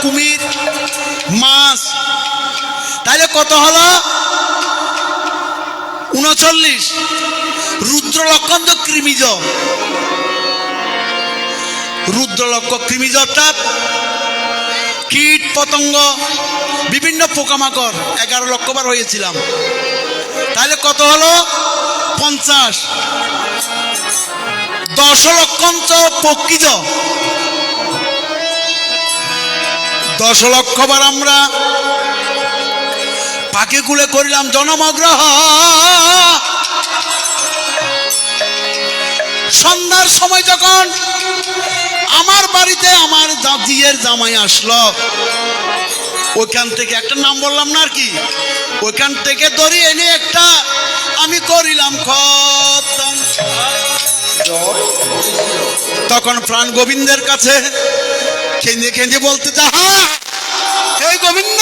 কুমির, মাছ, তাহলে কত হলো? 39। রুদ্রলক্ষণ তো কৃমিজ, রুদ্রলক্ষ কৃমিজ অর্থাৎ কীট পতঙ্গ বিভিন্ন পোকামাকড় 11 লক্ষ বার হয়েছিলাম, তাহলে কত হলো? 50। 10 লক্ষঞ্চ পক্ষীজ, 10 লক্ষ বার আমরা পাকে কুলে করিলাম জনমগ্রহ। সন্ধ্যার সময় যখন আমার বাড়িতে আমার দাদিয়ের জামাই আসলো, ওইখান থেকে একটা নাম বললাম না আর কি, ওইখান থেকে দড়ি এনে একটা আমি করিলাম খতম। তখন প্রাণ গোবিন্দের কাছে কেঁদে কেঁদে বলতে যাহা, হে গোবিন্দ,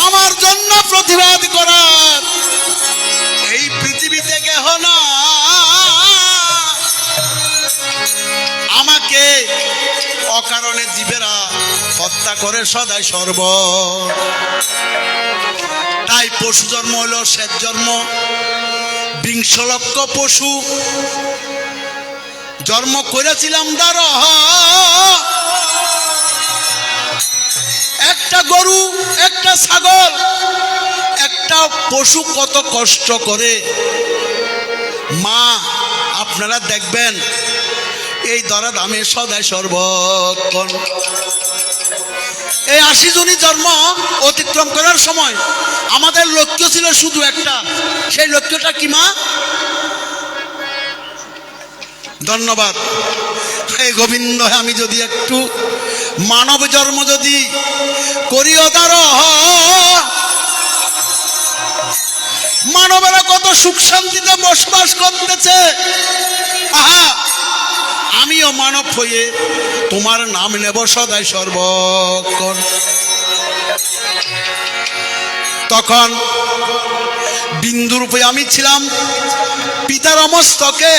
আমার জন্য প্রতিবাদ করার এই পৃথিবীতে কেহ না, আমাকে অকারণে জীবেরা হত্যা করে সদাই সর্ব। তাই পশু জন্ম হলো শেষ জন্ম। 20 লক্ষ পশু জন্ম করেছিলাম দারহ। একটা গরু, একটা ছাগল, একটা পশু কত কষ্ট করে মা, আপনারা দেখবেন এই ধরা দামে সদাই সর্বক্ষণ। এই 80 জনই জন্ম অতিক্রম করার সময় আমাদের লক্ষ্য ছিল শুধু একটা, সেই লক্ষ্যটা কি মা? ধন্যবাদ। হে গোবিন্দ, আমি যদি একটু মানব জন্ম যদি করি অদারহ, মানবেরা কত সুখ শান্তিতে বসবাস করতেছে, আহা, আমিও মানব হয়ে তোমার নাম নেব সদাই সর্বক্ষণ। তখন বিন্দুরূপে আমি ছিলাম পিতার মস্তকে।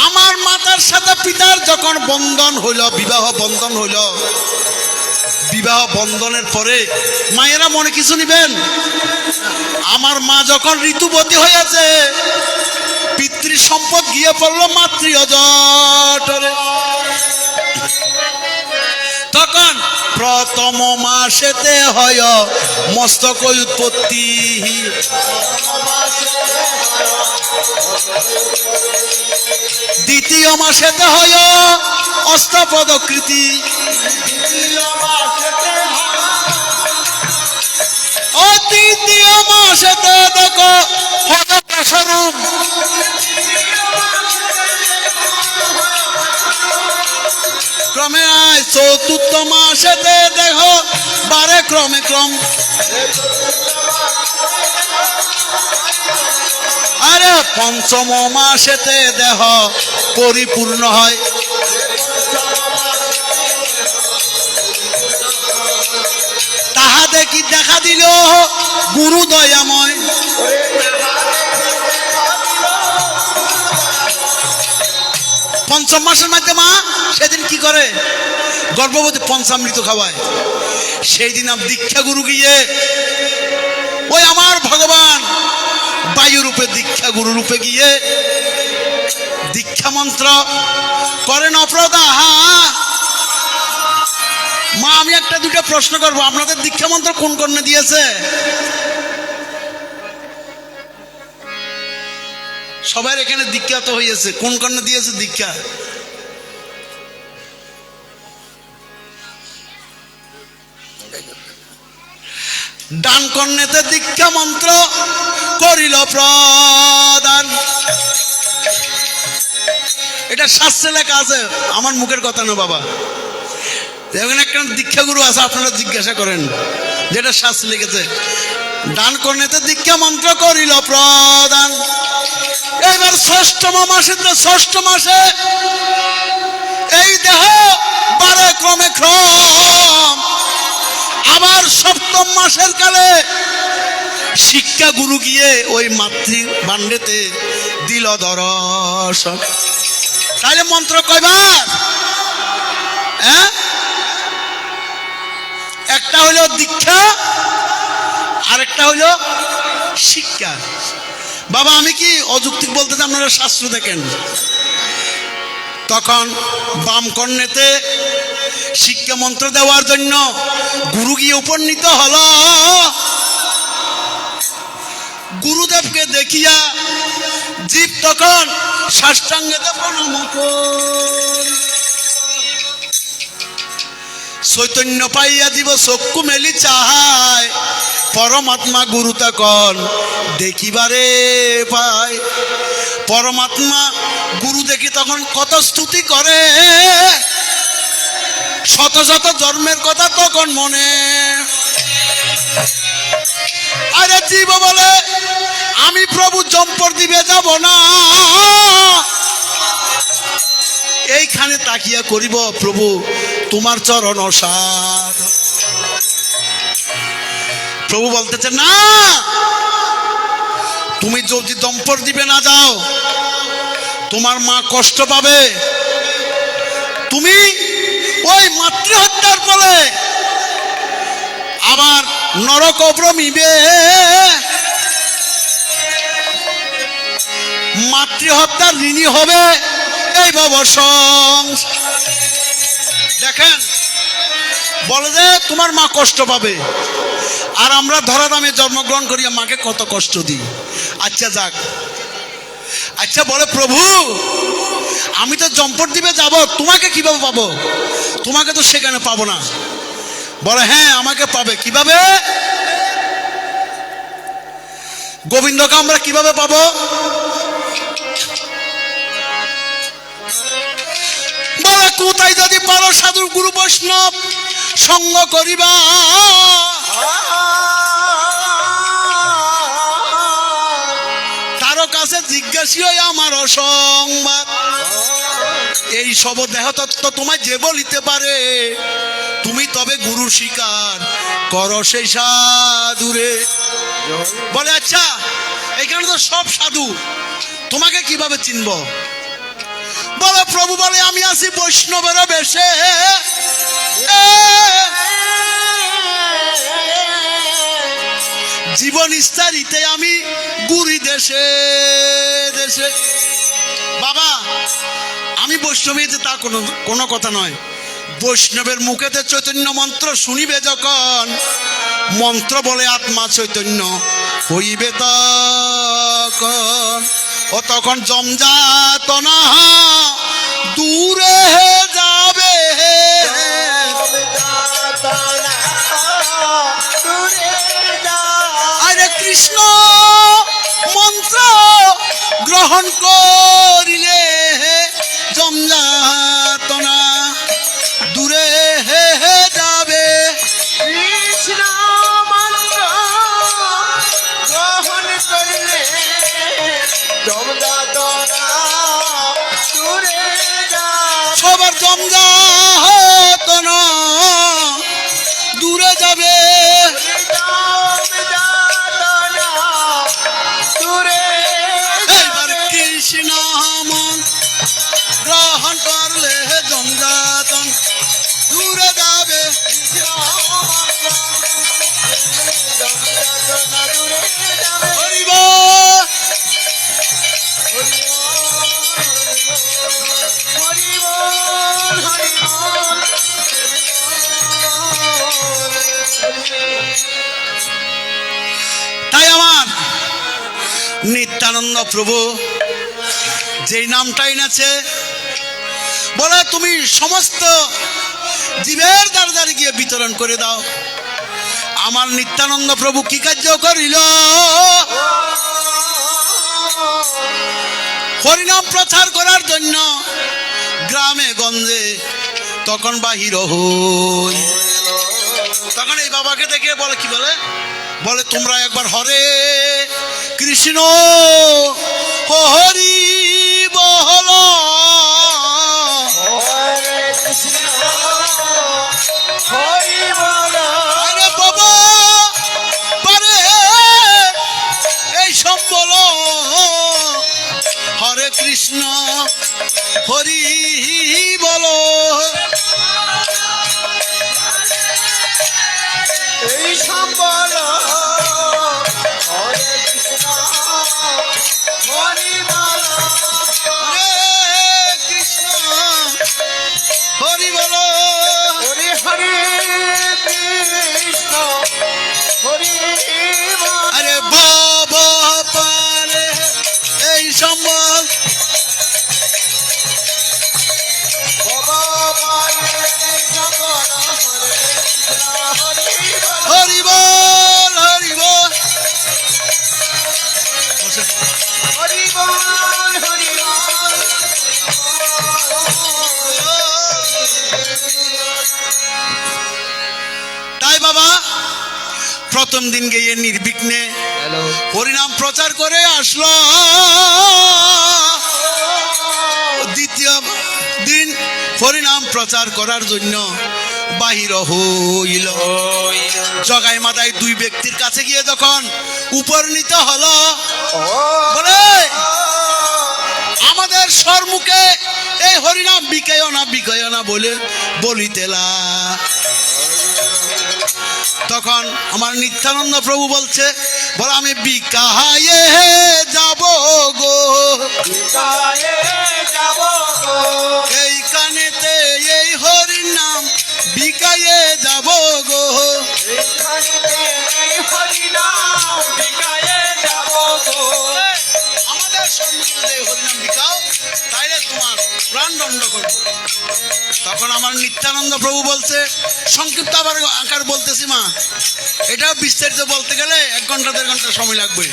আমার মাতার সাথে পিতার যখন বন্ধন হইল, বিবাহ বন্ধন হইল, বিবাহ বন্ধনের পরে মায়েরা মনে কিছু নিবেন, আমার মা যখন ঋতুবতী হয়েছে, পিতৃ সম্পদ গিয়ে পড়লো মাতৃ অজঠরে। তখন প্রথম মাসেতে হয় মস্তক উৎপত্তি, দ্বিতীয় মাসেতে হয় অষ্টপদকৃতি, ও তৃতীয় মাসেতে দেখো হরপ্রসরূপ, ক্রমে আয় চতুর্থ মাসেতে দেহ 12 ক্রমে ক্রম, আরে পঞ্চম মাসেতে দেহ পরিপূর্ণ হয়। তাহা দেখি দেখা দিল গুরু দয়াময়, পঞ্চম মাসের মধ্যে মা সেদিন কি করে? গর্ভবতী পঞ্চামৃত খাওয়ায়। সেই দিন দীক্ষা গুরু গিয়ে ওই আমার ভগবান বায়ুরূপে দীক্ষা গুরু রূপে গিয়ে দীক্ষা মন্ত্র করেন অপ্রদাহ। মা, আমি একটা দুটো প্রশ্ন করবো, আপনাদের দীক্ষা মন্ত্র কোন কর্ণে দিয়েছে? সবাই এখানে দীক্ষা তো হয়েছে, কোন কর্ণে দিয়েছে দীক্ষা? ডান কর্ণেতে দীক্ষা মন্ত্র করিল প্রদান। এটা শাস্ত্রে লেখা আছে, আমার মুখের কথা না বাবা। এখানে একটা দীক্ষা গুরু আছে, আপনারা জিজ্ঞাসা করেন, যেটা শাস্ত্রে লিখেছে। ডান কর্ণেতে দীক্ষা মন্ত্র করিল প্রদান। এবার ষষ্ঠম মাসে এই দেহ 12 ক্রমে ক্রম। আবার সপ্তম মাসের কালে শিক্ষা গুরু গিয়ে ওই মাতৃ ভাণ্ডেতে দিল দর্শন। তাহলে মন্ত্র কয়বার? একটা হলো শিক্ষা। বাবা আমি কি অযৌক্তিক বলতে চাই, আপনারা শাস্ত্র দেখেন। তখন বাম কর্ণেতে শিক্ষা মন্ত্র দেওয়ার জন্য গুরু গিয়ে উপনীত হলো। গুরুদেবকে দেখিয়া জীব তখন সাষ্টাঙ্গেতে প্রণাম কর। চৈতন্য পাইয়া জীব চক্ষু মেলি চাহায়, পরমাত্মা গুরু তখন দেখিবারে পায়। পরমাত্মা গুরু দেখি তখন কত স্তুতি করে, শত শত জন্মের কথা তখন মনে। আরে জীব বলে আমি প্রভু জম্পর দিবে যাব না, এইখানে তাকিয়া করিব প্রভু তোমার চরণ সাধ। প্রভু বলতেছে না, তুমি যদি দম্পর দিবে না যাও তোমার মা কষ্ট পাবে, তুমি ওই মাতৃহত্যার ফলে আবার নরক ভ্রমিবে। মাতৃহত্যার ঋণী হবে এই ভবসংসার। দেখেন বলে যে তোমার মা কষ্ট পাবে, আর আমরা ধরাধামে জন্মগ্রহণ করিয়া মাকে কত কষ্ট দিই। আচ্ছা যাক, আচ্ছা বলে প্রভু আমি তো জম্পট দিবে যাব, তোমাকে কিভাবে পাবো? তোমাকে তো সেখানে পাবো না। বলে হ্যাঁ আমাকে পাবে। কিভাবে? গোবিন্দকে আমরা কিভাবে পাবো? বলে কোথায় যদি পারো সাধু গুরু বৈষ্ণব সঙ্গ করিবা, তার কাছে জিজ্ঞাসিও আমার অসংবাদ। এই সব দেহতত্ত্ব তোমায় যে বলিতে পারে, তুমি তবে গুরু স্বীকার করো সেই সাধুরে। বলে আচ্ছা এখানে তো সব সাধু, তোমাকে কিভাবে চিনব? বলে প্রভু বলে আমি আছি বৈষ্ণবের বেশে, জীবন স্তরিতে আমি গুরি দেশে দেশে। বাবা আমি বৈষ্ণব হয়েছে তা কোনো কথা নয়। বৈষ্ণবের মুখেতে চৈতন্য মন্ত্র শুনিবে যখন, মন্ত্র বলে আত্মা চৈতন্য হইবে তখন। ও তখন জমযাতনা দূরে যাবে, আরে কৃষ্ণ মন্ত্র গ্রহণ করিলে জমযাতনা দূরে যাবে। কৃষ্ণ মন্ত্র গ্রহণ করিলে জমযাতনা দূরে যাবে। সবার জমযাতনা দূরে যাবে। জমযাতনা দূরে এইবার কৃষ্ণ গ্রহণ করলে জমযাতন দূরে যাবে। জমযাতনা দূরে যাবে। হরিব হরি বল হরি বল। তাই আমার নিত্যানন্দ প্রভু যেই নামটা এনেছে, বলে তুমি সমস্ত জীবের দ্বারা দ্বারে গিয়ে বিতরণ করে দাও। আমার নিত্যানন্দ প্রভু কি কার্য করিল? হরিনাম প্রচার করার জন্য গ্রামে গঞ্জে তখন বাহির হই। তখন এই বাবাকে দেখে বলে কি বলে? বলে তোমরা একবার হরে কৃষ্ণ হরি বল। হরে কৃষ্ণ হরি বল। আরে বাবা পারে এই সব বলো, হরে কৃষ্ণ হরি বলো। এই সব বল প্রথম দিন গিয়ে নির্বিঘ্নে হ্যালো হরিনাম প্রচার করে আসলো। দ্বিতীয় দিন হরিনাম প্রচার করার জন্য বাহির হইল। জগাই মাদাই দুই ব্যক্তির কাছে গিয়ে যখন উপনীত হলো, বলে আমাদের সম্মুখে এই হরিনাম বিকায় না বলে বলিতেলা। তখন আমার নিত্যানন্দ প্রভু বলছে, বলে আমি বিকায়ে যাব গো, এই কানেতে এই হরির নাম বিকায়ে যাব গো। আমাদের সম্মুখে এই হরিনাম বিকাও, তাইলে তোমার প্রাণদণ্ড করব। তখন আমার নিত্যানন্দ প্রভু বলছে, সংক্ষিপ্ত আবার আকার বলতেছি মা, এটা বিস্তারিত বলতে গেলে 1 ঘন্টা 1.5 ঘন্টা সময় লাগবে।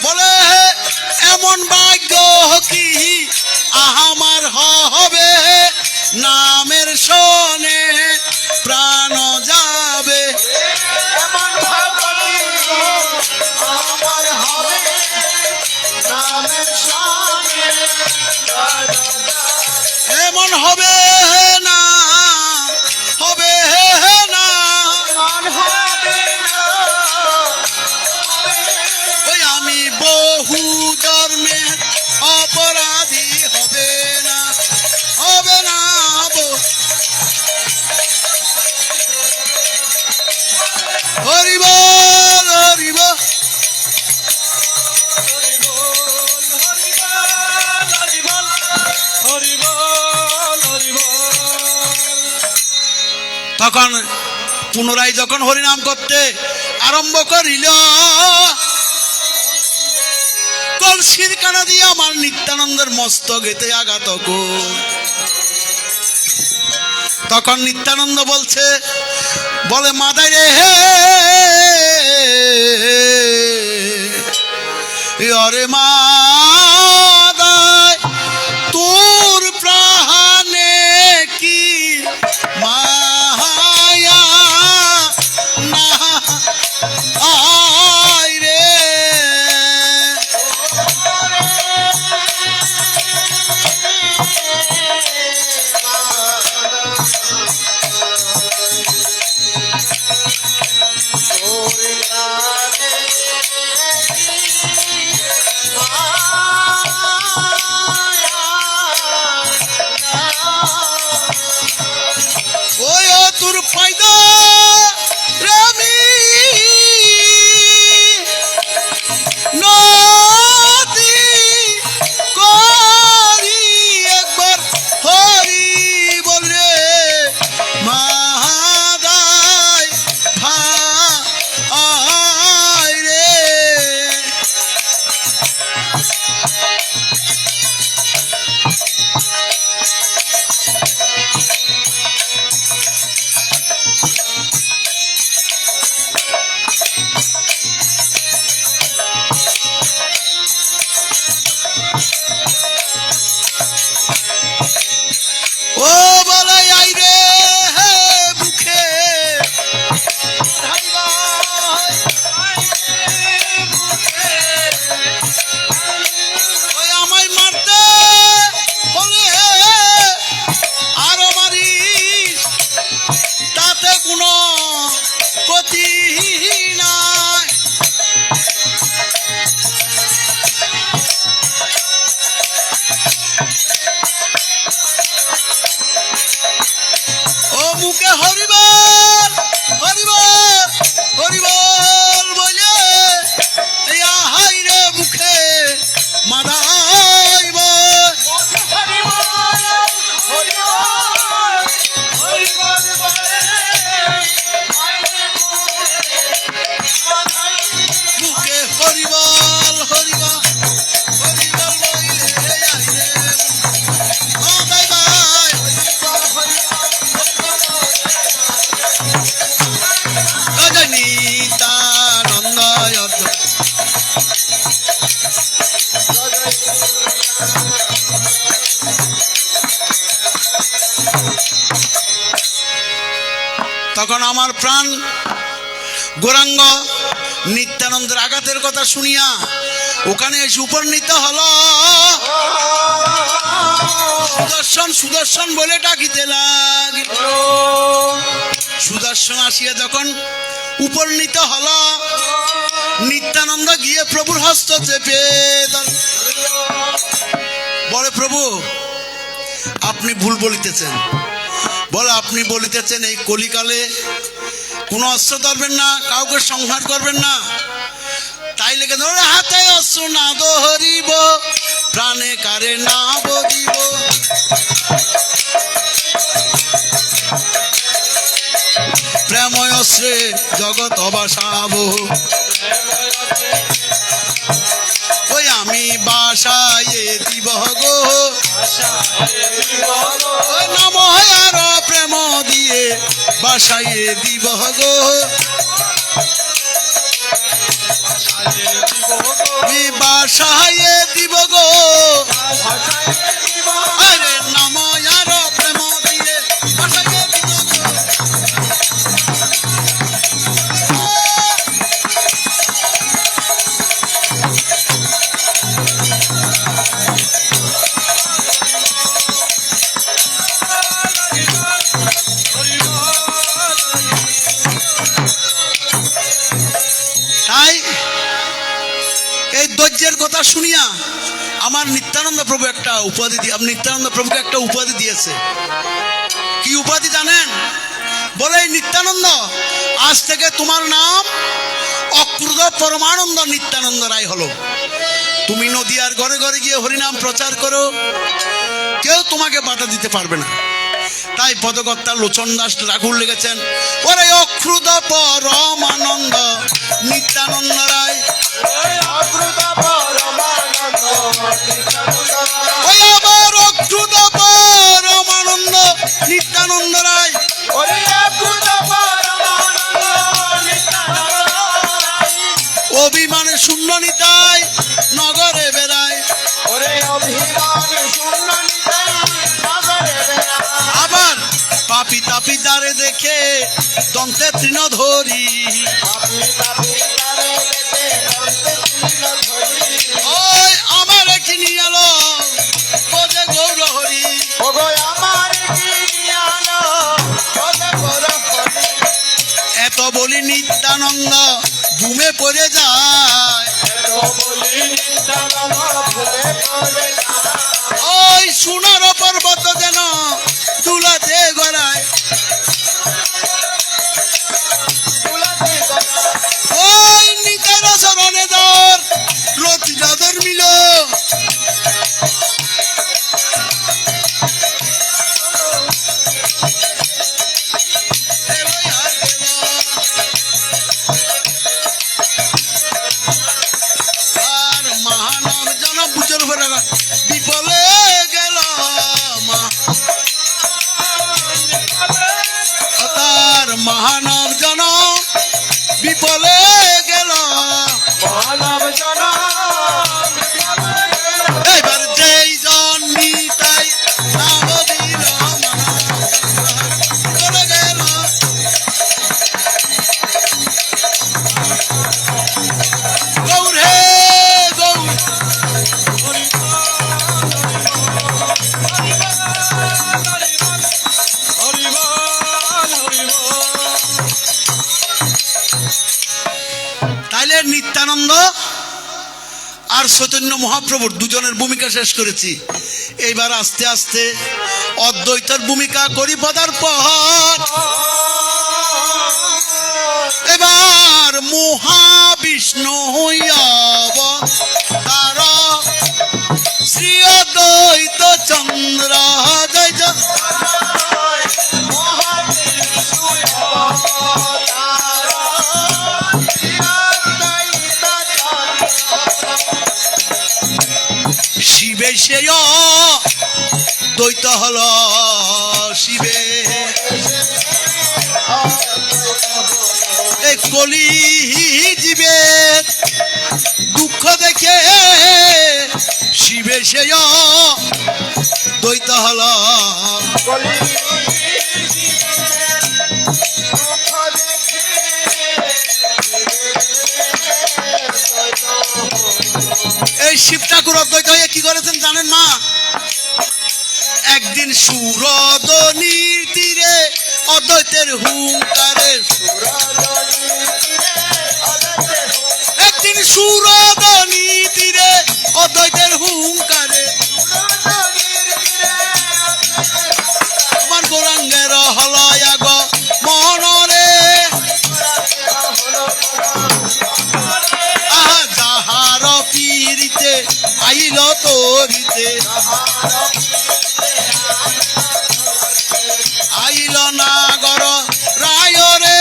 বলে এমন ভাগ্য কি আমার হবে, নামের শোনে প্রাণ যাবে। এমন হবে না, হবে না, ওই আমি বহু জন্মের অপরাধী হবে না, হবে না। হরিব হরিব তখন পুনরায় যখন হরিনাম করতে আরম্ভ করিল, কলসির কানা দিয়ে আমার নিত্যানন্দের মস্তকেতে আঘাত কো। তখন নিত্যানন্দ বলছে, বলে মাদাই রে অরে মাদাই, তোর প্রাণে কি মায়া না আয় রে। ওই ও তোর ফায়দা রামি নদী করি একবার হরি বলে মাদাই ভাই রে। ও বলে আই রে মুখে, ওই আমায় মারতে বলে আরো মারিস, তাতে কোনো ক্ষতি নাই। ও মুখে হরিবল হরিবল হরিবল বলে হাই রে মুখে মাদাই বল। মুখে হরিবল হরিবল হরিবল বলে আই রে মাদাই ভাই। নিতানন্দ তখন আমার প্রাণ গৌরাঙ্গ নিত্যানন্দের আঘাতের কথা শুনিয়া ওখানে এসে উপনীত হলো। সুদর্শন সুদর্শন বলে ডাকিতে লাগিল। সুদর্শন আসিয়া যখন উপনীত হলো, নিত্যানন্দ গিয়ে প্রভুর হস্ত চেপে বলে, প্রভু আপনি ভুল বলিতেছেন। বলে, আপনি বলিতেছেন এই কলিকালে কোনো অস্ত্র ধরবেন না, কাউকে সংহার করবেন না। তাই লেগে ধরে হাতে অস্ত্র না ধরিব, প্রাণে কারে না বদিব। প্রেময় অস্ত্রে জগৎ অবাসাব, ওই আমি বাসায়ে দিব গো। নাম আর প্রেম দিয়ে বাসায়ে দিব গো। বাসায়ে দিব গো। আরে নাম আর প্রেম দিয়ে বাসায়ে দিব গো। তাই এই ধৈর্যের কথা শুনিয়া আমার নিত্যানন্দ প্রভু একটা উপাধি নিত্যানন্দ প্রভুকে একটা উপাধি দিয়েছে। কি উপাধি জানেন? বলে, নিত্যানন্দ আজ থেকে তোমার নাম অক্রুধ পরমানন্দ নিত্যানন্দ রায় হলো। তুমি নদিয়ার ঘরে ঘরে গিয়ে হরিনাম প্রচার করো, কেউ তোমাকে বাধা দিতে পারবে না। তাই পদকর্তা লোচন দাস ঠাকুর লিখেছেন, ওরে অক্রুধ পরমানন্দ নিত্যানন্দ রায়। ওই আবার অক্রুধ পরমানন্দ নিত্যানন্দ রায়। অভিমানে শূন্য নিতাই নগরে বেড়ায়। আবার পাপি তাপি যারে দেখে দন্তে তৃণ ধরি। ওই আমার কি নিয়ে এলো বোঝে গৌর হরি। এত বলি নিত্যানন্দ ঘুমে পড়ে যায়। ওই সোনার পর্বত যেন তুলাতে গড়ায়। ওই নিতার চরণে দর রতি দাদর মিল। আর মহানব জন বুঝর বিপলে গেল তার মহানব জন বিপলে গেল। এবার যেই জন নিতাই নাম দিল চলে গেল। গৌর হে গৌর। তাইলে নিত্যানন্দ আর চৈতন্য মহাপ্রভুর দুজনের ভূমিকা শেষ করেছি। এইবার আস্তে আস্তে অদ্বৈতের ভূমিকা করি পদার্পণ। এবার মহাবিষ্ণু হইয়াব তার শ্রী অদ্বৈত চন্দ্র জয় জয়। শিবে সে দ্বৈত হল শিবে। এই কলি জীবে দুঃখ দেখে শিবে সে দ্বৈত হল। সুরদনির তীরে অদ্বৈতের হুঙ্কারে, একদিন সুরদনি তীরে অদ্বৈতের হুঙ্কারে আমার গৌরাঙ্গের হলয়া গ মনরে, আহা যাহার পীড়িতে আইল তরিতে, আইল নাগর রায় রে,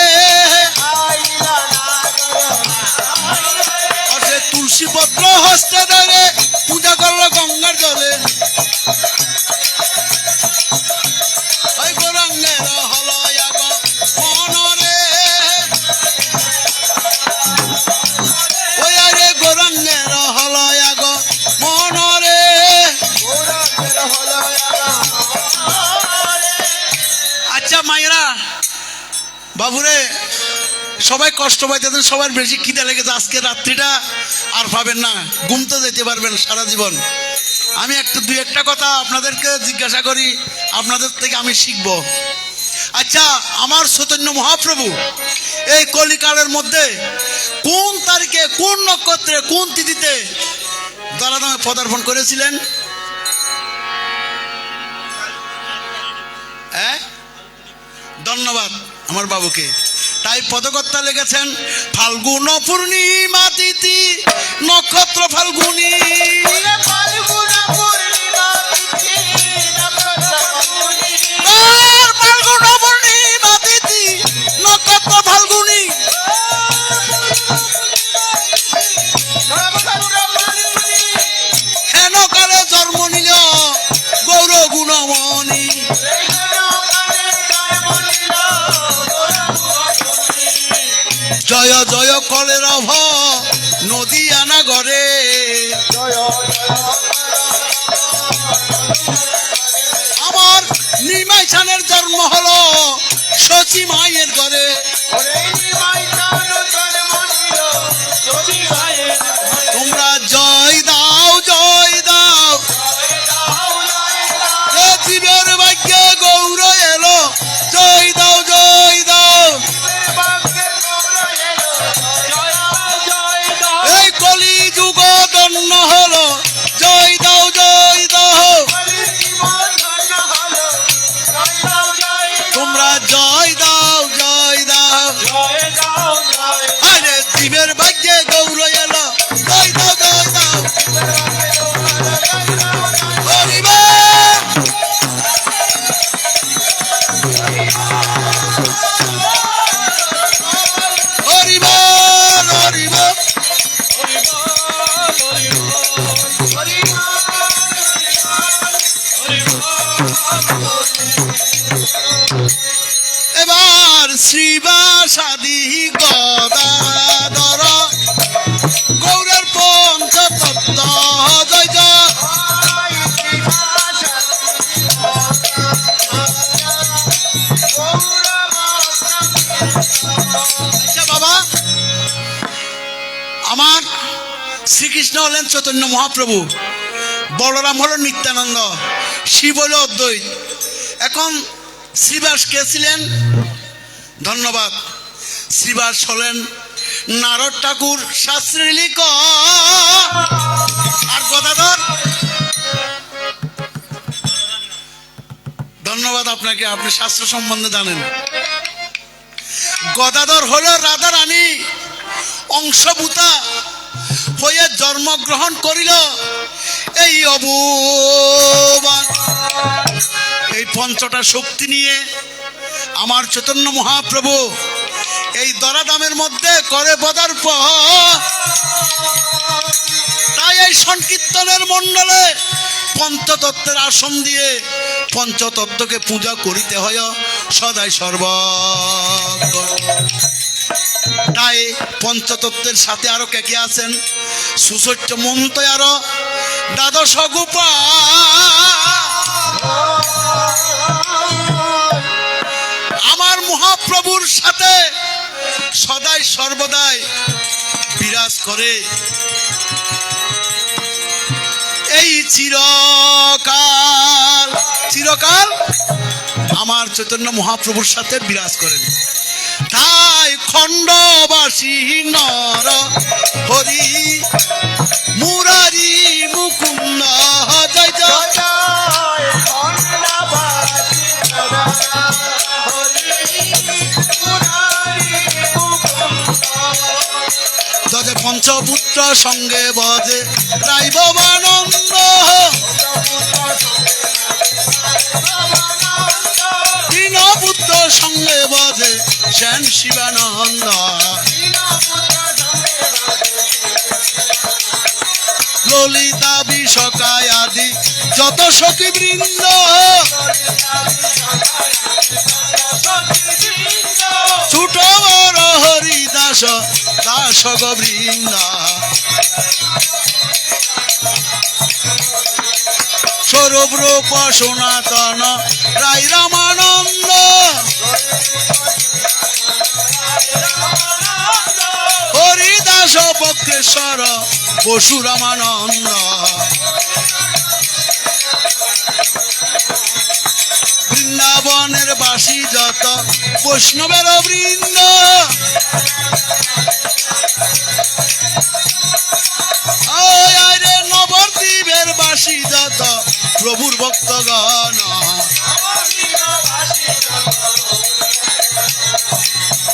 সে তুলসী পত্র হস্তে ধরে পূজা করলো গঙ্গার জলে, ওই গৌরাঙ্গের হলয়া গ মনরে, ওই আরে গৌরাঙ্গের হলয়া গ মনরে। আচ্ছা মায়েরা বাবুরে, সবাই কষ্ট পাইতেছেন, সবার বেশি খিদে লেগেছে, আজকে রাত্রিটা আর পাবেন না, ঘুমতে যেতে পারবেন সারা জীবন। আমি দুই একটা কথা আপনাদেরকে জিজ্ঞাসা করি, আপনাদের থেকে আমি শিখব। আচ্ছা, আমার চৈতন্য মহাপ্রভু এই কলিকালের মধ্যে কোন তারিখে, কোন নক্ষত্রে, কোন তিথিতে ধরাধামে পদার্পণ করেছিলেন? হ্যাঁ, ধন্যবাদ আমার বাবুকে। তাই পদকর্তা লিখেছেন ফাল্গুন পূর্ণিমা তিথি নক্ষত্র ফাল্গুনি, ফাল্গুন পূর্ণিমা তিথি নক্ষত্র ফাল্গুনি, হেন কালে জন্ম নিল গৌর গুণমণি, জয় জয় কলের অভ নদী আনা গরে, আমার নিমাই ছানের জন্ম হলো শচী মায়ের ঘরে, তোমরা জয় দাও জয় দাও, এ জীবের ভাগ্যে গৌর এলো, জয় দাও জয় দাও, এই কলি যুগ ধন্য হলো, জয় দাও জয় দাও, তোমরা জয় দাও জয় দাও, আরে জীবের ভাগ্যে গৌর এলো, জয় দাও জয় দাও, হরি বল, হরি বল, হরি বল। এবার শ্রীবাসাদি গদাধর গৌরের পঞ্চতত্ত্ব জয় জয়, আচ্ছা বাবা, আমার শ্রীকৃষ্ণ হলেন চৈতন্য মহাপ্রভু, বলরাম হলো নিত্যানন্দ, শিব হলো অদ্বৈত। এখন শ্রীবাস কে ছিলেন? ধন্যবাদ। শ্রীবাস হলেন নারদ ঠাকুর শাস্ত্রী লিখ, আর গদাধর, ধন্যবাদ আপনাকে, আপনি শাস্ত্র সম্বন্ধে জানেন। গদাধর হলো রাধা রানী অংশভূতা হয়ে জন্মগ্রহণ করিল এই অবুবান, এই পঞ্চটা শক্তি নিয়ে আমার চৈতন্য মহাপ্রভু এই দরাদামের মধ্যে করে পদার্পণ। তাই এই সংকীর্তনের মণ্ডলে পঞ্চতত্ত্বের আসন দিয়ে পঞ্চতত্ত্বকে পূজা করিতে হয় সদাই সর্ব। তাই পঞ্চতত্ত্বের সাথে আরো কে কে আছেন? সুসৈত্য মন্ত আরো দ্বাদশ গোপা, আমার মহাপ্রভুর সাথে সদাই সর্বদাই বিরাজ করে এই চিরকাল। চিরকাল আমার চৈতন্য মহাপ্রভুর সাথে বিরাজ করেন। তাই খণ্ডবাসী নর হরি মুরারি মুকুন্দ জয় জয়। জয় খণ্ডবাসী হরি মুরারি মুকুন্দ। যজে পঞ্চপুত্র সঙ্গে বজে রাই ভবানন্দ, দীনপুত্র সঙ্গে বজে শ্যাম শিবানন্দ। ললিতা বিশকায় আদি যত সখী বৃন্দ, ছোট বড় হরিদাস দাস গোবৃন্দ। স্বরূপ রূপ সনাতন রাই রামানন্দ, হরিদাস পক্ষেশ্বর পশুরামানন্দ। বৃন্দাবনের বাসী যত বৈষ্ণবের বৃন্দ, নবদ্বীপের বাসী যত প্রভুর ভক্তগণ,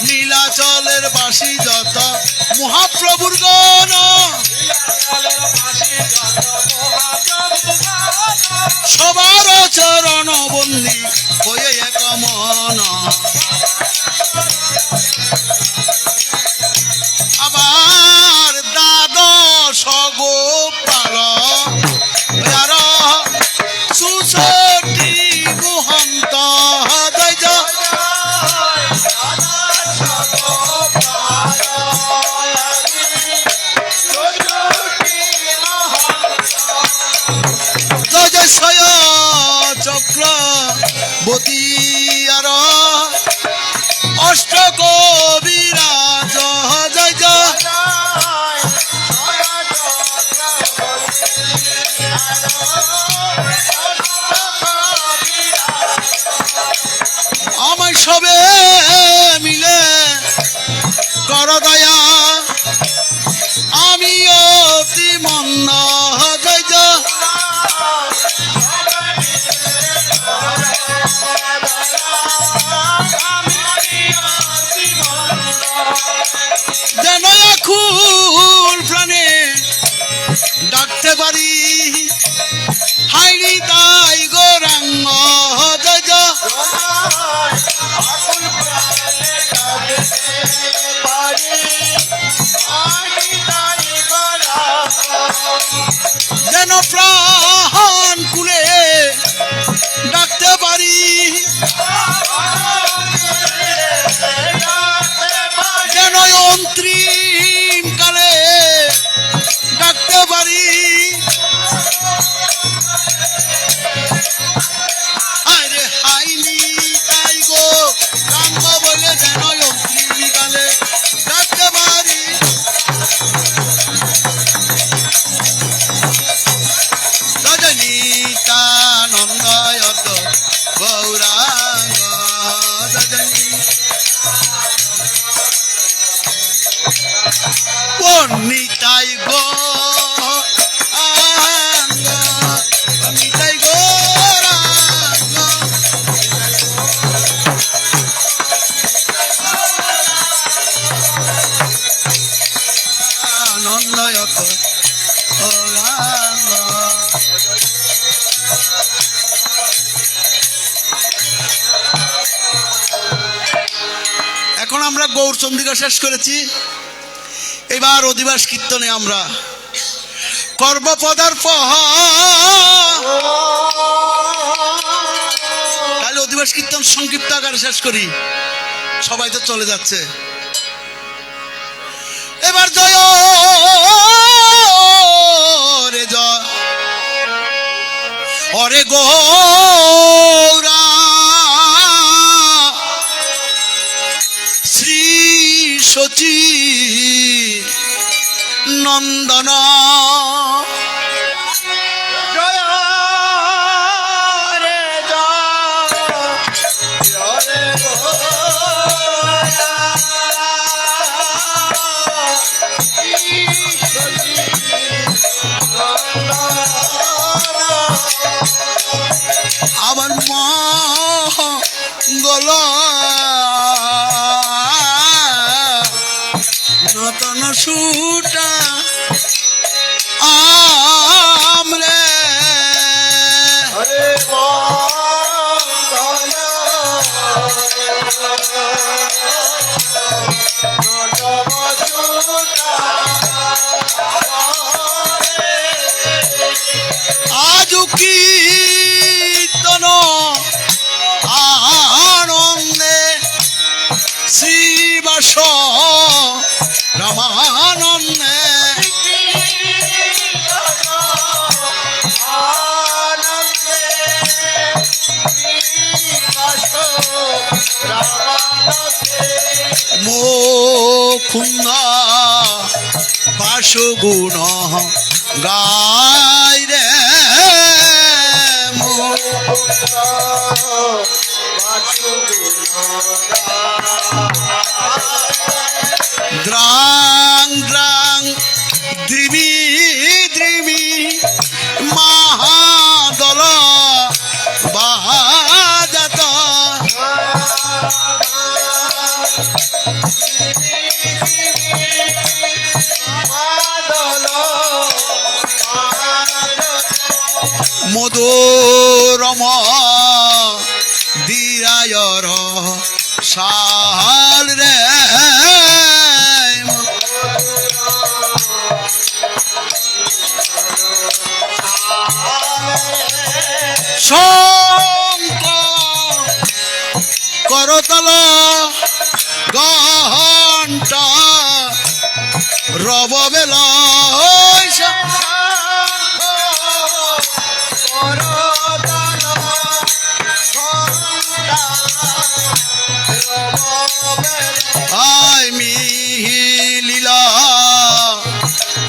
নীলাচলের বাসী যত মহাপ্রভুর গণ, সবার চরণ বন্দী হয়ে এক মন। আবার দ্বাদশ গোপাল সুষটি মহন্ত জয় জয়। জয় জয় ছয় চক্রবতী আর অষ্ট কবিরাজ জয় জয়। আমায় সবে মিলে কর দয়া, আমি অতি মন্দ জয় জয়। যেন আকুল প্রাণে ডাকতে পারি, হাইনি তাই গৌরাঙ্গ জয় জয়। যেন প্রাণ কুলে ডাকতে পারি, যেন অন্তিম কালে ডাকতে পারি। আরে হাইনি তাই গো রাঙ্গ বলে যেন অন্তিম কালে ডাকতে পারি। রজনীতানন্দয়ত গৌরাঙ্গ রজনী নিতাই গো আঙ্গ, নিতাই গৌরাঙ্গ। আনন্দয়ত গৌরাঙ্গ। এখন আমরা গৌরচন্দ্রিকা শেষ করেছি, এবার অধিবাস কীর্তনে আমরা করব পদার্প। তাহলে অধিবাস কীর্তন সংক্ষিপ্ত আকারে শেষ করি, সবাই তো চলে যাচ্ছে। এবার জয় রে জয় অরে গৌরা শ্রী সচি নন্দন। জয় রে জয় দল নতন সুটা আমরে হরে মঙ্গল আজ কীর্তন আনন্দে শ্রীবাস রামানন্দে মুকুন্দ বাসগুণ গাই রে দ্রাং দ্রাং দ্রিবি দ্রিবি মহাদল বাজাত মধুরম দিরায়র শাল রে শঙ্ক করতল ঘণ্টা রব বেল আয় মিহিলিলা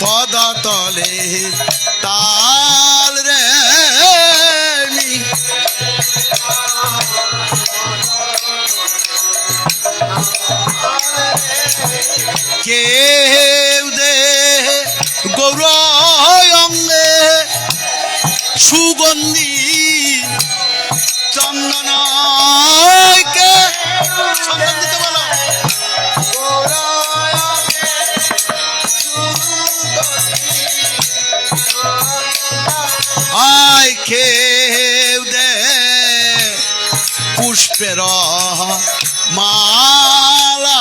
পদতলে তাল রে মি কেউ দে গৌরঙ্গে সুগন্ধি চন্দন কে চন্দন দিতে বলো আয় কেউ দে পুষ্পের মালা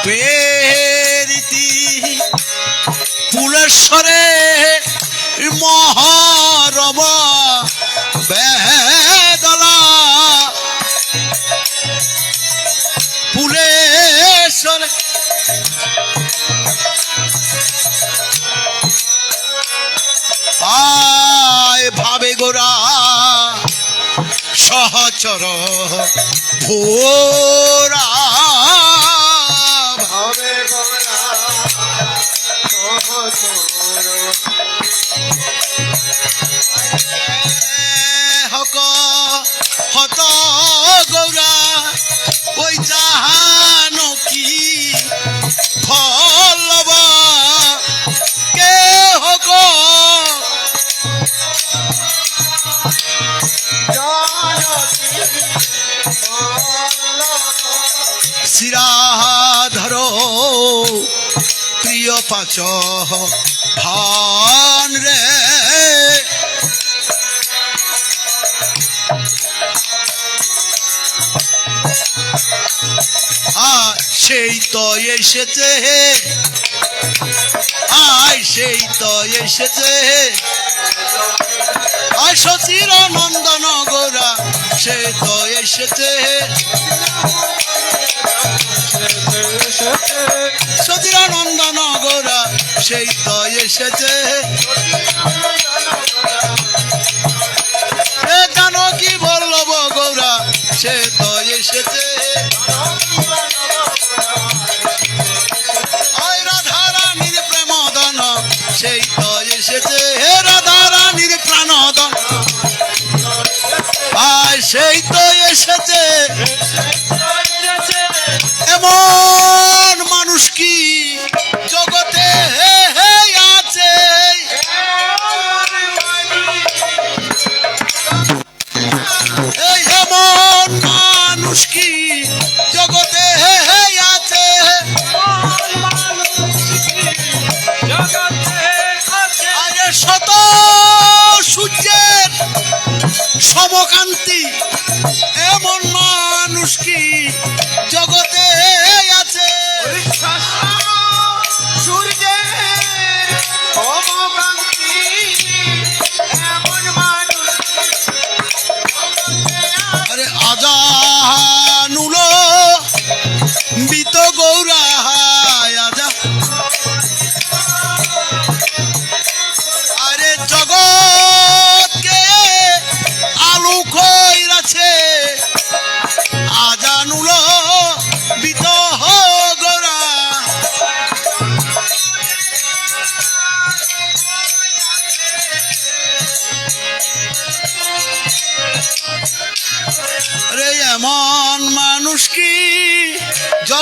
প্রেরিতি পুলেশ্বরে মহারব বেদলা পুলেশ্বরে আয় ভাবে গোরা সহচর ভোরা হবে গোরা হক হত গৌরা ওই জাহান কি ফলব কে হক শিরাধর প্রিয় পাচ ভান রে সেই তো এসেছে আয় সেই তো এসেছে আয় সচির নন্দন গৌরা সে তো এসেছে সচির নন্দন গৌরা সেই তো এসেছে জানো কি বলব গৌরা সে তো এসেছে রাধারানীর প্রেমদন সেই তো এসেছে হে রাধারানীর প্রাণদন আয় সেই তো এসেছে এমন মানুষ কি জগতে হে হে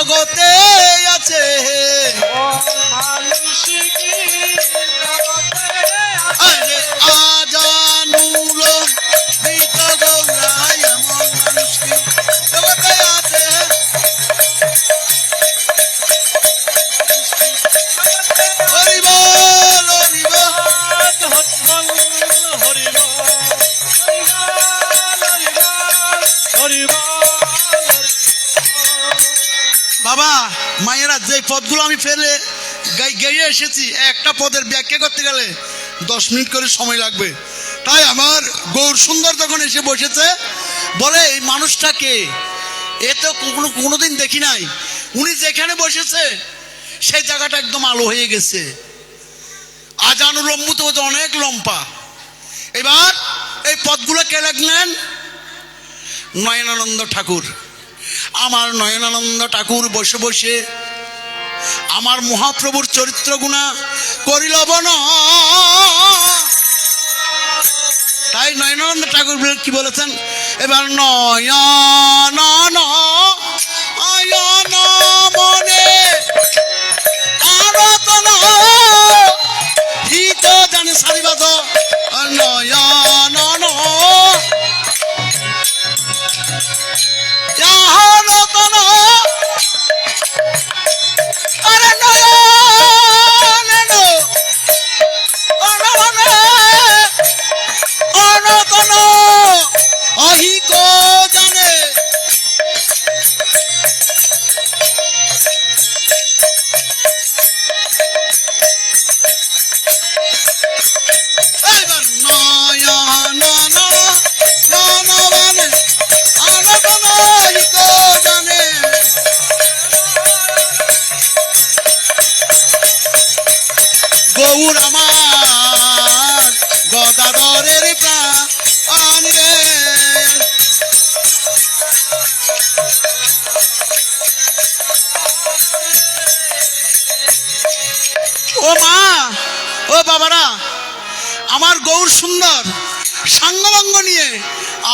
জগতে আছে আরে আজানুল বিত গৌরায় এমন মানুষ কি জগতে আছে হরি বল হরি বল বাবা মায়েরা যে পদগুলো আমি ফেলে গেয়ে এসেছি একটা পদের ব্যাখ্যা করতে গেলে 10 মিনিট করে সময় লাগবে। তাই আমার গৌর সুন্দর যখন এসে বসেছে বলে এই মানুষটাকে এ তো কোনোদিন দেখি নাই, উনি যেখানে বসেছে সেই জায়গাটা একদম আলো হয়ে গেছে। আজানুর লম্বু তো অনেক লম্বা। এবার এই পদগুলো কে লাগলেন? নয়নানন্দ ঠাকুর। আমার নয়নানন্দ ঠাকুর বসে বসে আমার মহাপ্রভুর চরিত্র গুণা করিল বন। তাই নয়নানন্দ ঠাকুর কি বলেছেন? এবার নয়ন আয়ন মনে আরতন হিত জানে সারিবাদ নয়ন আরতন আরে নয়ন অনতন অহিক জানে এবার নয়ন ননবানে অনতন অহিক জানে গৌর আমার গদাধরের প্রাণ রে। ও মা ও বাবারা, আমার গৌর সুন্দর সাঙ্গলঙ্গ নিয়ে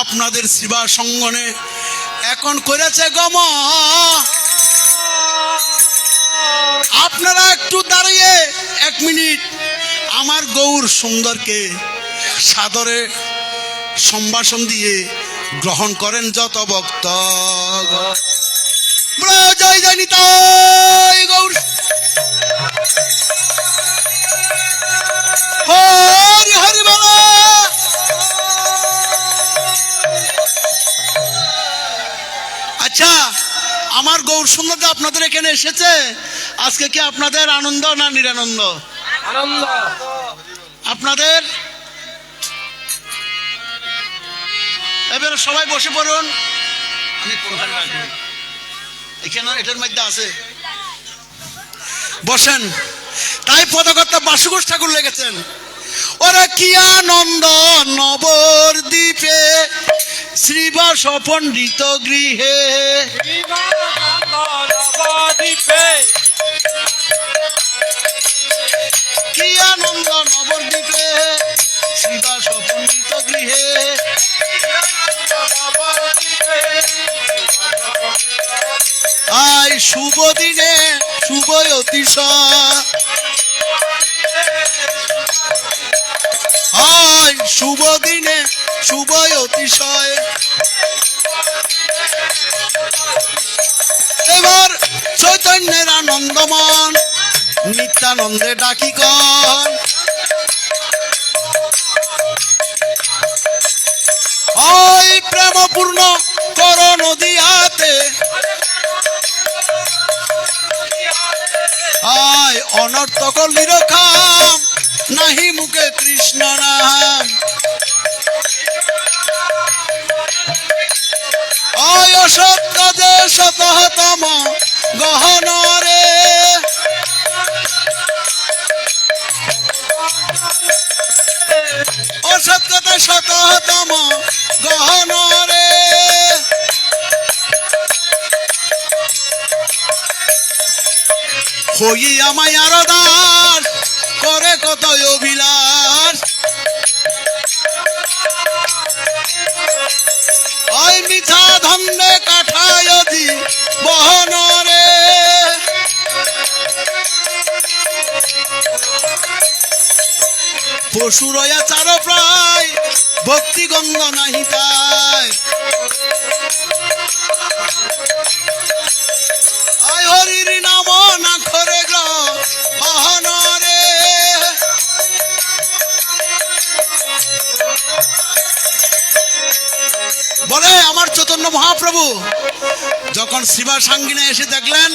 আপনাদের শিবা সঙ্গনে এখন করেছে গম। আপনারা একটু দাঁড়িয়ে 1 মিনিট আমার গৌর সুন্দরকে সাদরে সম্ভাষণ দিয়ে গ্রহণ করেন যত ভক্ত। জয় জয় নিতাই গৌর হরি হরি বল। আচ্ছা, আমার গৌর সুন্দর যে আপনাদের এখানে এসেছে, আজকে কি আপনাদের আনন্দ না নিরানন্দ? আনন্দ। আপনাদের এবারে সবাই বসে পড়ুন। আমি কোনখানে রাখবো? এখানে এটার মধ্যে আছে, বসেন। তাই পদকর্তা বাসুঘোষ ঠাকুর লেগেছেন, ওরা কি আনন্দ নবদ্বীপে শ্রীবাস পণ্ডিত গৃহে। কি আনন্দ নবদ্বীপে শ্রীবাস পণ্ডিত গৃহে। আই শুভ দিনে শুভ অতিশয়, আই শুভ দিনে শুভ অতিশয়। এবার চৈতন্যের আনন্দমন নিত্যানন্দে ডাকি কন। ওই প্রেমপূর্ণ কর নদীয়াতে আয় অনর্থ কলির খাম নাহি মুখে কৃষ্ণ নাম। আয় অসৎ যে শততম গহন রে। অসৎ কথা শততম গহন রে। হইয়া মায়ার দাস করে কত অভিলাষ। ওই মিছা ধন্দে কাঠায় দি বহন রে। পশু রয়া চার প্রায় ভক্তি গন্ধ নাহি পায় আয় হরির নাম না খরে গ্রহণ রে বলে আমার চৈতন্য মহাপ্রভু যখন শিবা সাঙ্গিনে এসে দেখলেন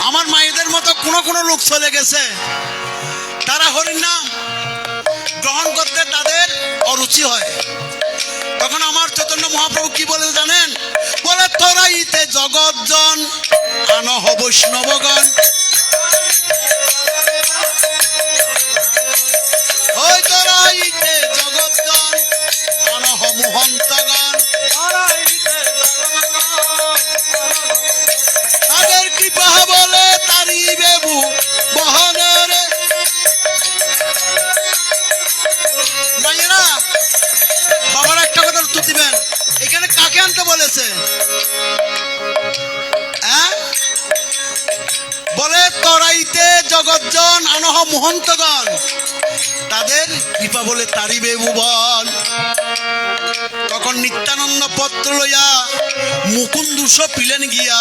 আমার মায়েদের মতো কোন লোক চলে গেছে, তারা হরির নাম গ্রহণ করতে তাদের অরুচি হয়, তখন আমার চৈতন্য মহাপ্রভু কি বলে জানেন? বলে তোরাইতে জগৎজন আনহ বৈষ্ণবগণ ওই তোরাইতে জগৎজন আনহ মহন্তগণ তাদের কৃপা বলে তারি বেবু বহনের মায়েরা বাবার একটা কথা উত্তর দিবেন, এখানে কাকে আনতে বলেছে? বলে তরাইতে জগৎজন আনহ মহন্তগণ তাদের কৃপা বলে তারিবে ভুবন। তখন নিত্যানন্দ পত্র লইয়া মুকুন্দুষ পিলেন গিয়া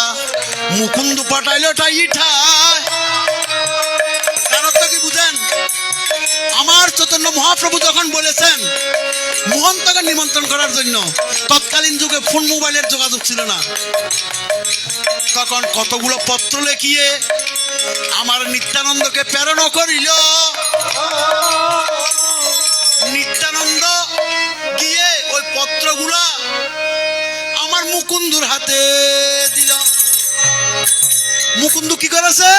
মুকুন্দু পাঠাইল টাইঠা। তার অর্থ কি বুঝেন? আমার চৈতন্য মহাপ্রভু যখন বলেছেন মহন্তকে নিমন্ত্রণ করার জন্য, তৎকালীন যুগে ফোন মোবাইলের যোগাযোগ ছিল না, তখন কতগুলো পত্র লেখিয়ে আমার নিত্যানন্দকে প্রেরণ করিল। নিত্যানন্দ গিয়ে ওই পত্রগুলা আমার মুকুন্দুর হাতে দিল। মুকুন্দু কি করেছে?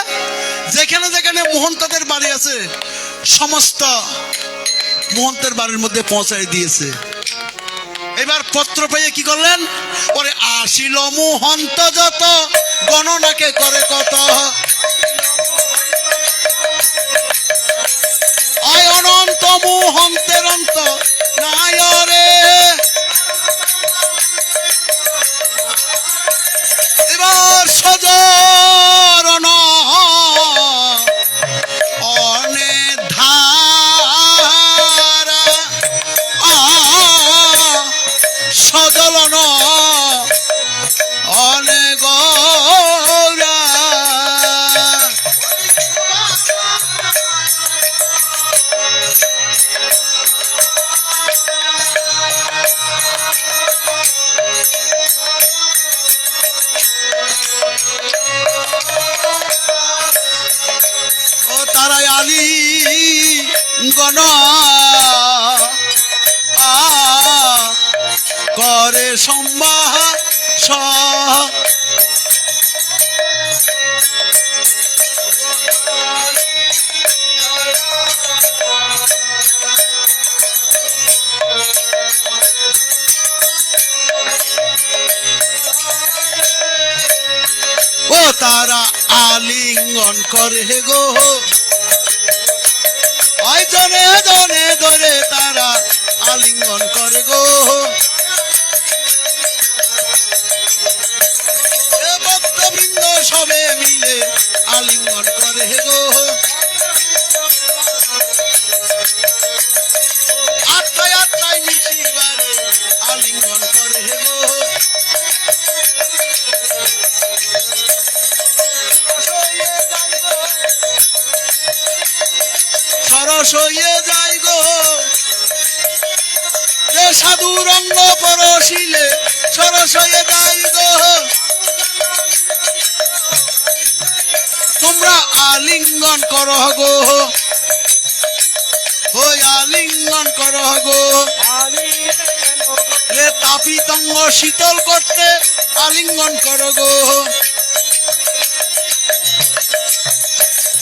যেখানে যেখানে মহন্তদের বাড়ি আছে সমস্ত মহন্তের বাড়ির মধ্যে পৌঁছাই দিয়েছে। এবার পত্র পেয়ে কি করলেন? ওরে আসিল মহন্ত যত গণনাকে করে কত আয় অনন্ত মহন্তের অন্ত নাই রে। এবার সজরণ অনে ধারা সজলন অনে গৌরা ও তারাই আলি গণ করে সম্বাহ ও তারা আলিঙ্গন করে গো ওই জনে জনে ধরে তারা আলিঙ্গন করে গো। ভক্তবৃন্দ সবে মিলে আলিঙ্গন করে গো। আত্মায় আত্মায় মিশিবারে আলিঙ্গন করে গো। সরস হয়ে যাই গো যে সাধু রঙ্গ পরশিলে সরস হয়ে যাই গো। তোমরা আলিঙ্গন কর গো, ওই আলিঙ্গন কর গো। রে তাপিতঙ্গ শীতল করতে আলিঙ্গন কর গো।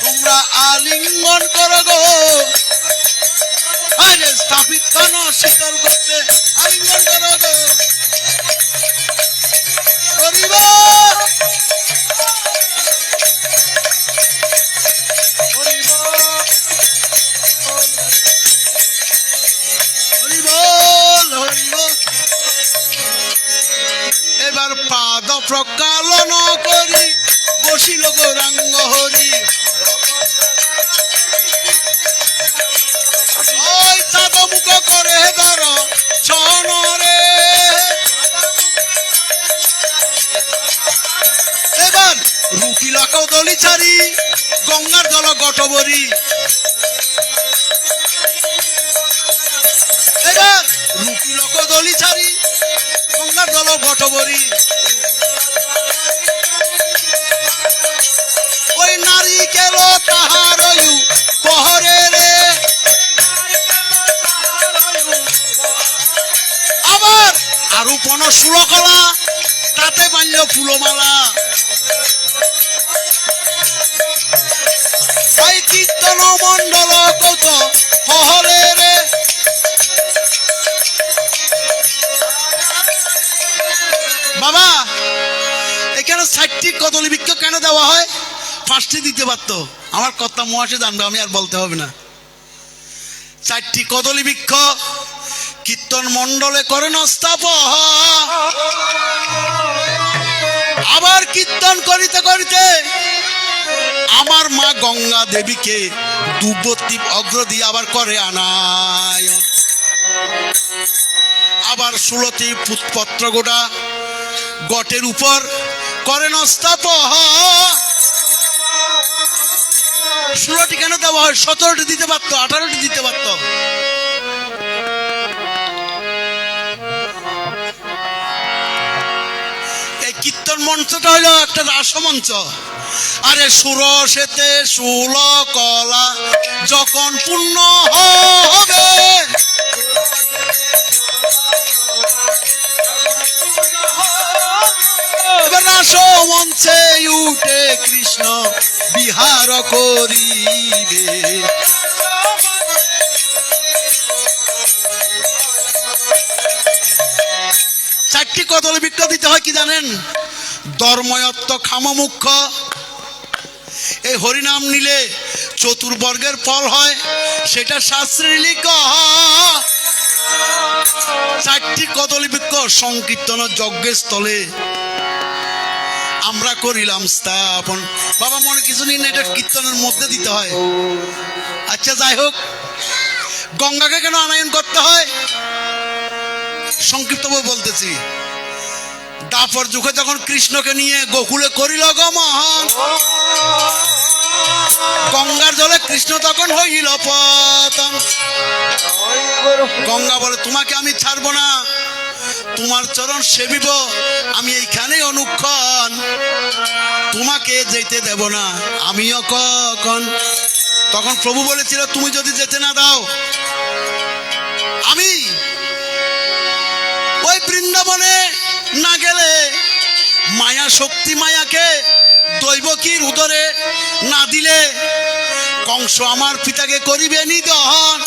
তোমরা আলিঙ্গন কর গো। আরে স্থাপিত কেন শীতল করতে আলিঙ্গন কর গো। করিব এবার পাদ প্রকালন করি বসিল গৌরাঙ্গ হরি। বটবরি। এবার রূপী লোক দলি ছাড়ি গঙ্গার দল বটবরি। ওই নারী কেল তাহার পহরে রে, আবার আরো 16 কলা তাতে বানল ফুলমালা। ওই কীর্তন মন্ডল কত হরে রে। বাবা এখানে 60টি কদলী বৃক্ষ কেন দেওয়া হয়? 5টি দিতে পারতো, আমার কথা মহাশে জানবে, আমি আর বলতে হবে না। 4টি কদলী বৃক্ষ কীর্তন মন্ডলে করেন স্থাপন। আবার কীর্তন করিতে করিতে আমার মা গঙ্গা দেবীকে দুবতী অগ্র দিয়ে আবার করে আনায়ন। আবার 16টি পুষ্পপত্র গোটা গটের উপর করেন স্থাপন। 16টি কেন দেওয়া হয়? 17টি দিতে পারতো, 18টি দিতে পারতো। এই কীর্তন মঞ্চটা হলো একটা রাসমঞ্চ। আরে সুরসেতে 16 কলা যখন পূর্ণ হবে, রাসমঞ্চে উঠে কৃষ্ণ বিহার করিবে। 4টি কদলী বৃক্ষ দিতে হয় কি জানেন? ধর্ময়ত্ত খামমুখ্য। এই হরিনাম নিলে চতুর্বর্গের ফল হয়, সেটা শাস্ত্রে লিখা। 4টি কদলী বৃক্ষ সংকীর্তন যজ্ঞের স্থলে আমরা করিলাম স্থাপন। বাবা মনে কিছু নিন, এটা কীর্তনের মধ্যে দিতে হয়। আচ্ছা যাই হোক, গঙ্গাকে কেন আনায়ন করতে হয়? সংক্ষিপ্ত বলতেছি। দাপর যুগে যখন কৃষ্ণকে নিয়ে গোকুলে করিল গমন, গঙ্গার জলে কৃষ্ণ তখন হইল পতন। গঙ্গা বলে তোমাকে আমি ছাড়বো না, তোমার চরণ সেবিব আমি এইখানেই অনুক্ষণ, তোমাকে যেতে দেব না আমিও কখন। তখন প্রভু বলেছিল তুমি যদি যেতে না দাও, আমি ওই বৃন্দাবনে না গেলে মায়া শক্তি মায়াকে দৈবকীর উদরে না দিলে কংস আমার পিতাকে করিবে নিধন।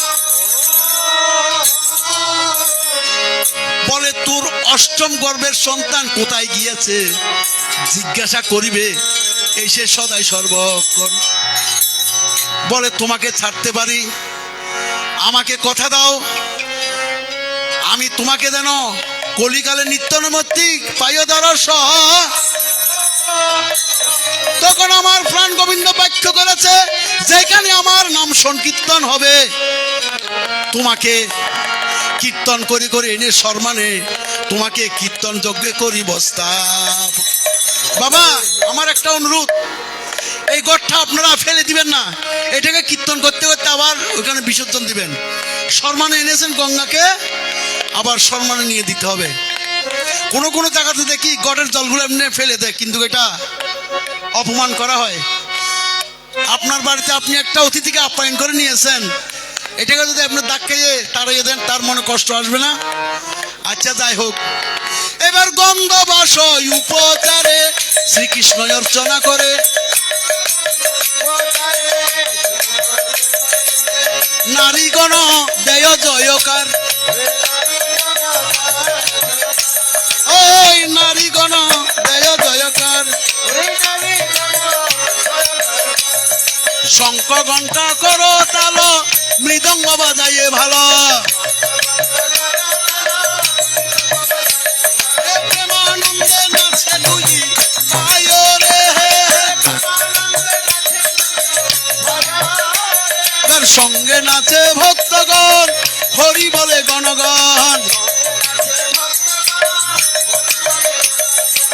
বলে তোর অষ্টম গর্ভের সন্তান কোথায় গিয়েছে জিজ্ঞাসা করিবে এই সে সদাই সর্বক্ষণ। বলে তোমাকে ছাড়তে পারি, আমাকে কথা দাও, আমি তোমাকে যেন কলিকালে নিত্য নৈমিত্তিক পাইয় দর্শ। তখন আমার প্রাণ গোবিন্দ বাক্য করেছে যেখানে আমার নাম সংকীর্তন হবে তোমাকে কীর্তন করে করে এনে সম্মানে তোমাকে কীর্তন যজ্ঞে করি বস্তাব। বাবা আমার একটা অনুরোধ, এই গড়টা আপনারা ফেলে দিবেন না, এটাকে কীর্তন করতে করতে আবার ওখানে বিসর্জন দিবেন। সম্মানে এনেছেন গঙ্গাকে, আবার সম্মানে নিয়ে দিতে হবে। কোনো কোনো জায়গাতে দেখি গড়ের জলগুলো এমনি ফেলে দেয়, কিন্তু এটা অপমান করা হয়। আপনার বাড়িতে আপনি একটা অতিথিকে আপ্যায়ন করে নিয়েছেন, এটাকে যদি আপনার দাগ খেয়ে তাড়িয়ে দেন তার মনে কষ্ট আসবে না? আচ্ছা যাই হোক, এবার গঙ্গবাস উপচারে শ্রীকৃষ্ণ অর্চনা করে নারীগণ দেয় জয়কার। ওই নারীগণ দেয় জয়কার, শঙ্খ ঘণ্টা করো তাল মৃদঙ্গ বাজাইয়ে ভালো। প্রেমানন্দে নাচে দুই ভাই রে, তার সঙ্গে নাচে ভক্তগণ হরি বলে গণগণ।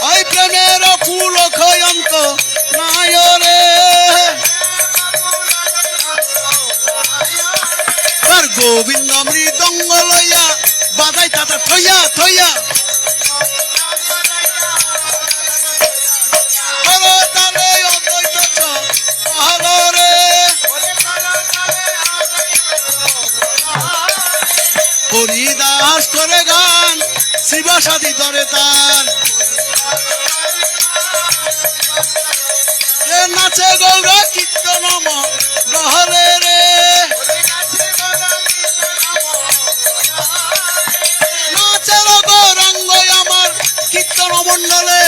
ওই প্রেমের ফুল খয়ন্ত নাই রে, গোবিন্দ মৃদঙ্গ লইয়া বাজাই তাতা থইয়া থইয়া করো তালে অদ্বৈত হরে হরিদাস করে গান শিবাসাদি ধরে তার নাচে গৌর কীর্তনম গহরে রে নাচের গৌরাঙ্গ আমার কীর্তন মণ্ডলে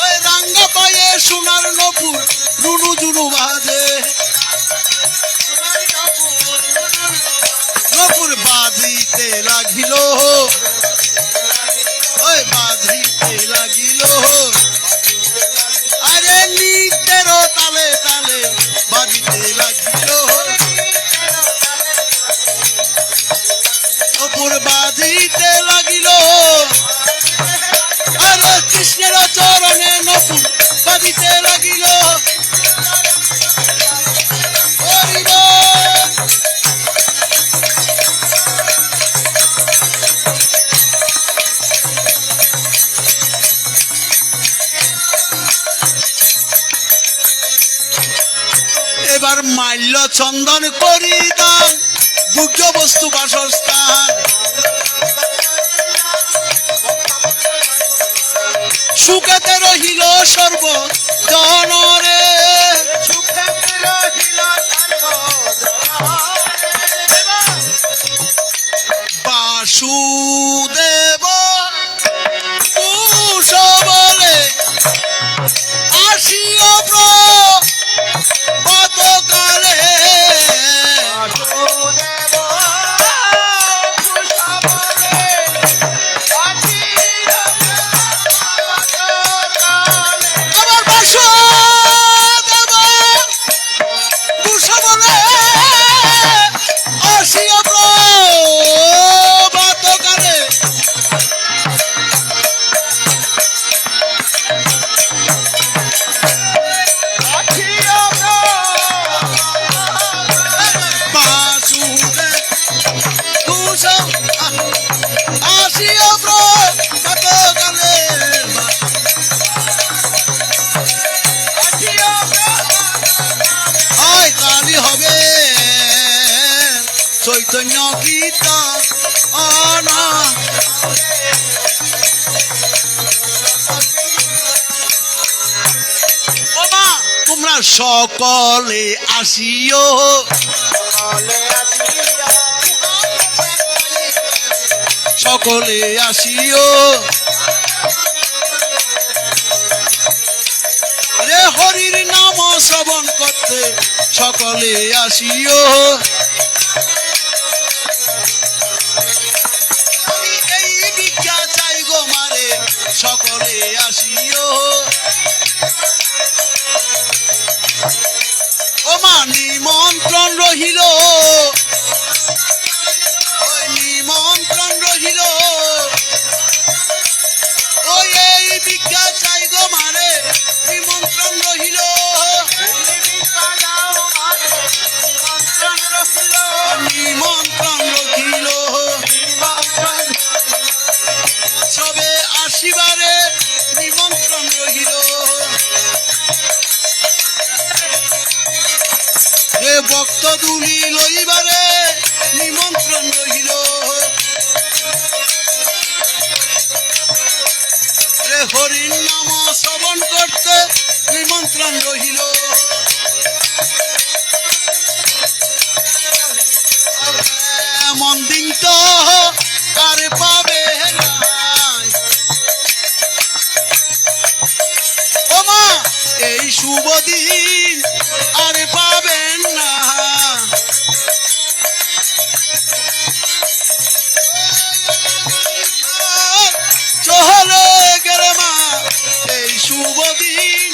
ওই রাঙ্গা পায়ে সোনার নপুর রুনু জুনু বাজে নপুর বাজিতে লাগিল ওই বাজিতে লাগিল আরে নিতের তালে তালে বাজিতে লাগিল নপুর বাজিতে লাগিল আরে কৃষ্ণের চরণে নপুর বাজিতে লাগিল এবার মাল্য চন্দন পরিধান ভোগ্য বস্তু বাসস্থান সুখেতে রহিল সর্ব জনরে বাসুদেব কুশবলে আসিও কতকালে আবার বাসুদেব কুশবলে আসিও কতকালে চৈতন্য গীত ওমা তোমরা সকলে আসিও সকলে আসিও রে হরির নাম শ্রবণ করতে সকলে আসিও এই ভিক্ষা চাই গো মারে সকলে আসিও ওমা নিমন্ত্রণ রহিল নিমন্ত্রণ রহিল ওই এই ভিক্ষা চাই গো মারে নিমন্ত্রণ রহিল নিমন্ত্রণ রহিল সবে আসিবারে নিমন্ত্রণ রহিল হে ভক্ত দুলি লইবারে নিমন্ত্রণ রহিল রে হরির নাম শ্রবণ করতে নিমন্ত্রণ রহিল মন্দির তো আর পাবে নাই ওমা এই শুভ দিন আর পাবেন না চলে গেলে মা এই শুভ দিন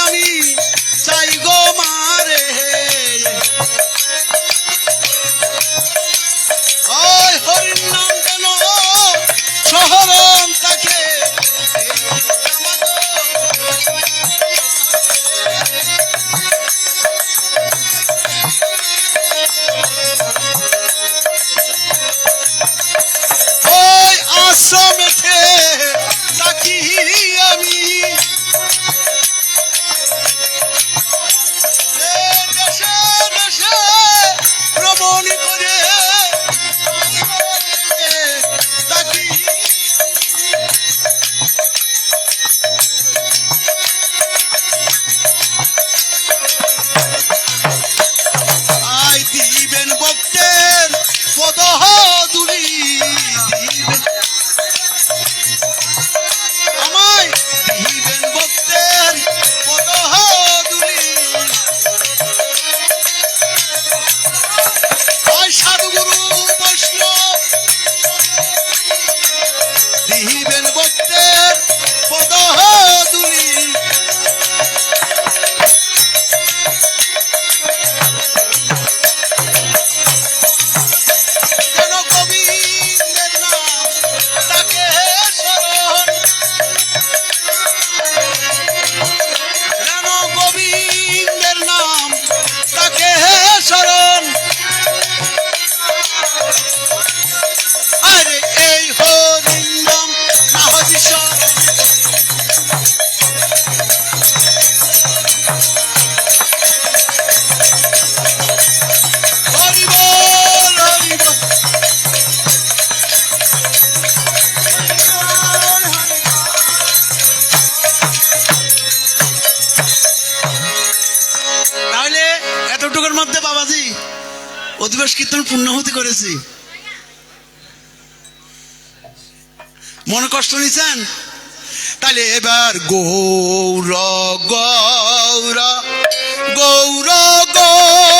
আমি চাই গো মারে বাবাজি, অধিবাস কীর্তন পূর্ণাহুতি করেছি। মনে কষ্ট নিছেন? তাহলে এবার গৌর গৌর গৌর গৌর